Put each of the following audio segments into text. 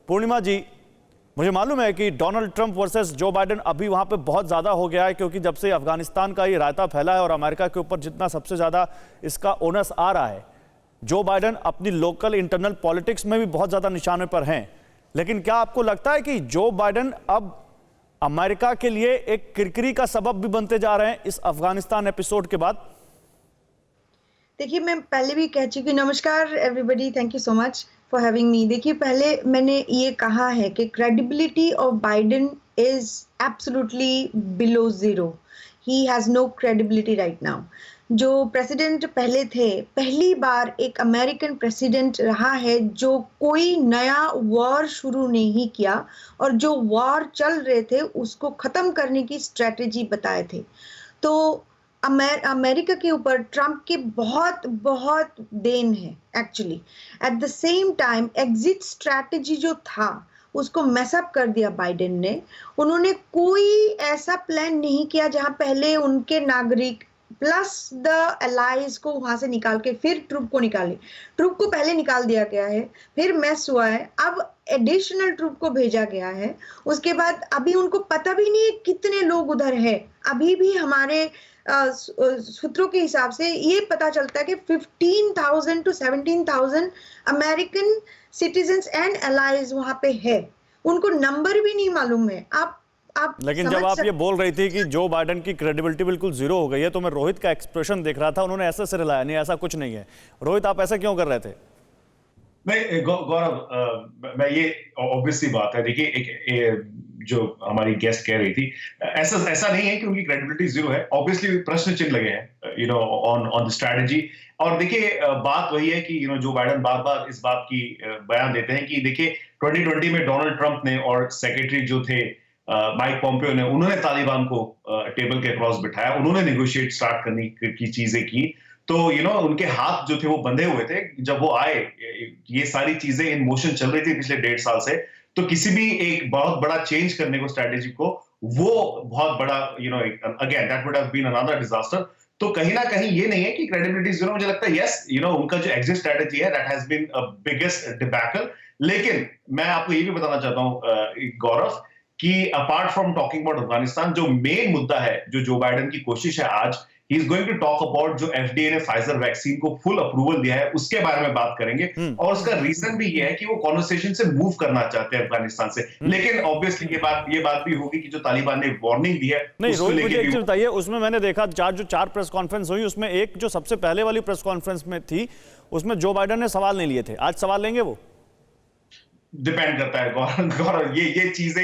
पूर्णिमा जी, मुझे मालूम है कि Donald Trump versus Joe Biden अभी वहां पे बहुत ज़्यादा हो गया है, क्योंकि जब से अफगानिस्तान का ये रायता फैला है और अमेरिका के ऊपर जितना सबसे ज़्यादा इसका ओनस आ रहा है, जो बाइडेन अपनी लोकल इंटरनल पॉलिटिक्स में भी बहुत ज़्यादा निशाने पर हैं। लेकिन क्या आपको लगता है कि जो बाइडेन अब अमेरिका के लिए एक किरकिरी का सबब भी बनते जा रहे हैं इस अफगानिस्तान एपिसोड के बाद? देखिए, मैं पहले भी कह चुकी हूँ। नमस्कार everybody, thank you so much for having me. देखिए, पहले मैंने ये कहा है कि credibility of Biden is absolutely below zero. He has no credibility right now. जो प्रेसिडेंट पहले थे, पहली बार एक अमेरिकन प्रेसिडेंट रहा है जो कोई नया वॉर शुरू नहीं किया और जो वॉर चल रहे थे उसको ख़त्म करने की स्ट्रेटजी बताए थे। तो अमेरिका के ऊपर ट्रंप की बहुत बहुत देन है actually. At the same time exit strategy जो था उसको मैसअप कर दिया बाइडेन ने। उन्होंने कोई ऐसा प्लान नहीं किया जहां पहले उनके नागरिक प्लस द अलाइज को वहां से निकाल के फिर ट्रूप को निकाले। ट्रूप को पहले निकाल दिया गया है, फिर मैस हुआ है, अब एडिशनल ट्रूप को भेजा गया है। उसके बाद अभी उनको पता भी नहीं है कितने लोग उधर है। अभी भी हमारे सूत्रों के हिसाब से ये पता चलता है कि 15,000 to 17,000 American citizens and allies वहां पे है। उनको नंबर भी नहीं मालूम है। आप लेकिन जब आप ये बोल रही थी कि जो बाइडेन की क्रेडिबिलिटी बिल्कुल जीरो हो गई है, तो मैं रोहित का एक्सप्रेशन देख रहा था, उन्होंने ऐसे सिर हिलाया, नहीं ऐसा कुछ नहीं है। रोहित, आप ऐसा क्यों कर रहे थे? नहीं गौरव, मैं ये ऑब्वियसली बात है। देखिए, जो हमारी गेस्ट कह रही थी, ऐसा नहीं है कि उनकी क्रेडिबिलिटी जीरो है। ऑब्वियसली प्रश्न चिन्ह लगे हैं ऑन द स्ट्रेटजी। और देखिए, बात वही है कि जो बाइडेन बार बार इस बात की बयान देते हैं कि देखिए 2020 में डोनाल्ड ट्रंप ने और सेक्रेटरी जो थे माइक पॉम्पियो ने, उन्होंने तालिबान को टेबल के क्रॉस बिठाया, उन्होंने नेगोशिएट स्टार्ट करने की चीजें की। तो उनके हाथ जो थे वो बंधे हुए थे जब वो आए। ये सारी चीजें इन मोशन चल रही थी पिछले 1.5 साल से। तो किसी भी एक बहुत बड़ा चेंज करने को स्ट्रेटेजी को, वो बहुत बड़ा again that would have been another disaster. तो कहीं ना कहीं ये नहीं है कि क्रेडिबिलिटी जीरो। मुझे लगता है यस, उनका जो एग्जिट स्ट्रेटेजी है that has been a biggest debacle. लेकिन मैं आपको ये भी बताना चाहता हूं गौरव कि apart from talking about Afghanistan, जो मेन मुद्दा है, जो बाइडेन की कोशिश है आज, he is going to talk about जो एफडीए ने फाइजर वैक्सीन को फुल अप्रूवल दिया है, उसके बारे में बात करेंगे। और उसका रीजन भी ये है कि वो कॉन्वर्सेशन से मूव करना चाहते हैं अफगानिस्तान से। लेकिन ऑब्वियसली ये बात भी होगी कि जो तालिबान ने वार्निंग दी है, नहीं रोहित, मुझे एक चीज बताइए, उसमें मैंने देखा जो 4 प्रेस कॉन्फ्रेंस हुई, उसमें एक जो सबसे पहले वाली प्रेस कॉन्फ्रेंस में थी, उसमें जो बाइडेन ने सवाल नहीं लिए थे। आज सवाल लेंगे वो? डिपेंड करता है गौरव, ये चीजें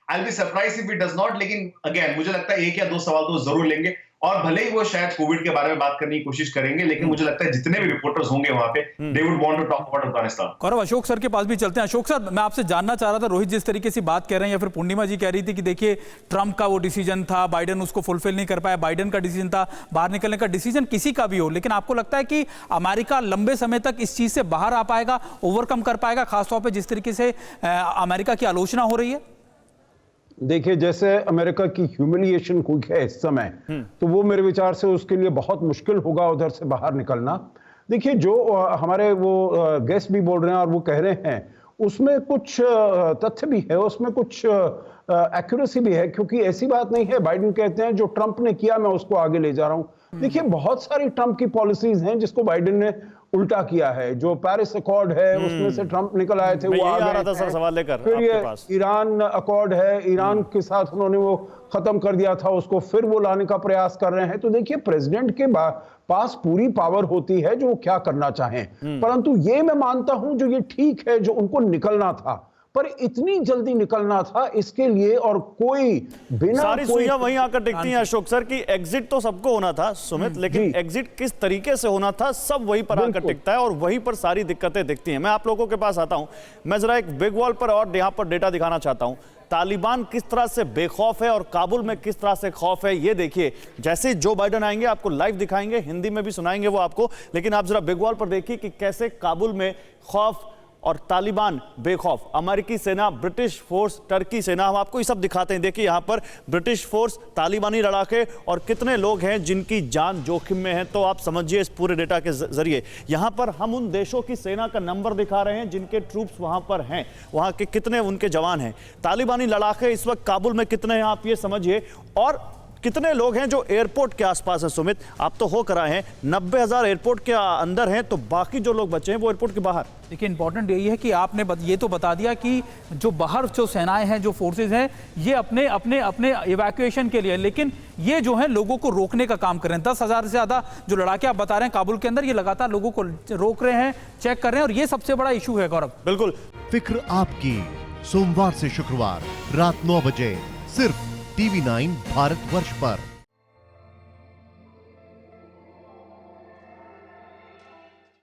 I'll be surprised if it does not। लेकिन अगेन मुझे लगता है 1 या 2 सवाल तो जरूर लेंगे। और भले ही वो शायद कोविड के बारे में बात करने की कोशिश करेंगे, लेकिन मुझे लगता है जितने भी रिपोर्टर्स होंगे वहां पे, they would want to talk about Afghanistan. Gaurav, Ashok sir के पास भी चलते हैं। अशोक सर, मैं आपसे जानना चाह रहा था, रोहित जिस तरीके से बात कह रहे हैं या फिर पूर्णिमा जी कह रही थी कि देखिए ट्रंप का वो डिसीजन था, बाइडेन उसको फुलफिल नहीं कर पाया, बाइडेन का डिसीजन था, बाहर निकलने का डिसीजन किसी का भी हो, लेकिन आपको लगता है कि अमेरिका लंबे समय तक इस चीज से बाहर आ पाएगा, ओवरकम कर पाएगा, खासतौर पर जिस तरीके से अमेरिका की आलोचना हो रही है? देखिए, जैसे अमेरिका की ह्यूमिलिएशन हुई है इस समय, तो वो मेरे विचार से उसके लिए बहुत मुश्किल होगा उधर से बाहर निकलना। देखिए, जो हमारे वो गेस्ट भी बोल रहे हैं और वो कह रहे हैं, उसमें कुछ तथ्य भी है, उसमें कुछ एक्यूरेसी भी है, क्योंकि ऐसी बात नहीं है बाइडेन कहते हैं जो ट्रंप ने किया मैं उसको आगे ले जा रहा हूं। देखिए, बहुत सारी ट्रंप की पॉलिसीज हैं जिसको बाइडेन ने उल्टा किया है। जो पेरिस अकॉर्ड है उसमें से ट्रंप निकल आए थे, वो आ गए थे। सवाल लेकर फिर ये ईरान अकॉर्ड है, ईरान के साथ उन्होंने वो खत्म कर दिया था उसको, फिर वो लाने का प्रयास कर रहे हैं। तो देखिए, प्रेसिडेंट के पास पूरी पावर होती है जो वो क्या करना चाहें। परंतु ये मैं मानता हूं जो ये ठीक है, जो उनको निकलना था, पर इतनी जल्दी निकलना था इसके लिए, और कोई बिना सारी सुइयां वहीं आकर टिकती हैं अशोक सर की। एग्जिट तो सबको होना था सुमित, लेकिन एग्जिट किस तरीके से होना था, सब वहीं पर आकर टिकता है और वहीं पर सारी दिक्कतें दिखती हैं। मैं आप लोगों के पास आता हूं, मैं जरा एक बिग वॉल पर और यहां पर डेटा दिखाना चाहता हूं। तालिबान किस तरह से बेखौफ है और काबुल में किस तरह से खौफ है, ये देखिए। जैसे जो बाइडेन आएंगे आपको लाइव दिखाएंगे, हिंदी में भी सुनाएंगे वो आपको, लेकिन आप जरा बिग वॉल पर देखिए कि कैसे काबुल में खौफ और तालिबान बेखौफ। अमेरिकी सेना, ब्रिटिश फोर्स, टर्की सेना, हम आपको ये सब दिखाते हैं। देखिए यहाँ पर ब्रिटिश फोर्स, तालिबानी लड़ाके और कितने लोग हैं जिनकी जान जोखिम में है। तो आप समझिए इस पूरे डेटा के जरिए यहाँ पर हम उन देशों की सेना का नंबर दिखा रहे हैं जिनके ट्रूप्स वहां पर हैं, वहां के कितने उनके जवान हैं। तालिबानी लड़ाके इस वक्त काबुल में कितने हैं आप ये समझिए, और कितने लोग हैं जो एयरपोर्ट के आसपास हैं। सुमित, आप तो हो कराए हैं, 90,000 एयरपोर्ट के अंदर हैं, तो बाकी जो लोग बचे हैं वो एयरपोर्ट के बाहर। देखिए इंपॉर्टेंट यही है कि आपने ये तो बता दिया कि जो बाहर जो सेनाएं हैं, जो फोर्सेज हैं, ये अपने अपने अपने इवैक्यूएशन के लिए, लेकिन ये जो है लोगों को रोकने का काम कर रहे हैं। 10,000 से ज्यादा जो लड़ाके आप बता रहे हैं काबुल के अंदर, ये लगातार लोगों को रोक रहे हैं, चेक कर रहे हैं, और ये सबसे बड़ा इशू है गौरव। बिल्कुल। फिक्र आपकी, सोमवार से शुक्रवार रात 9 बजे सिर्फ TV9 भारतवर्ष पर।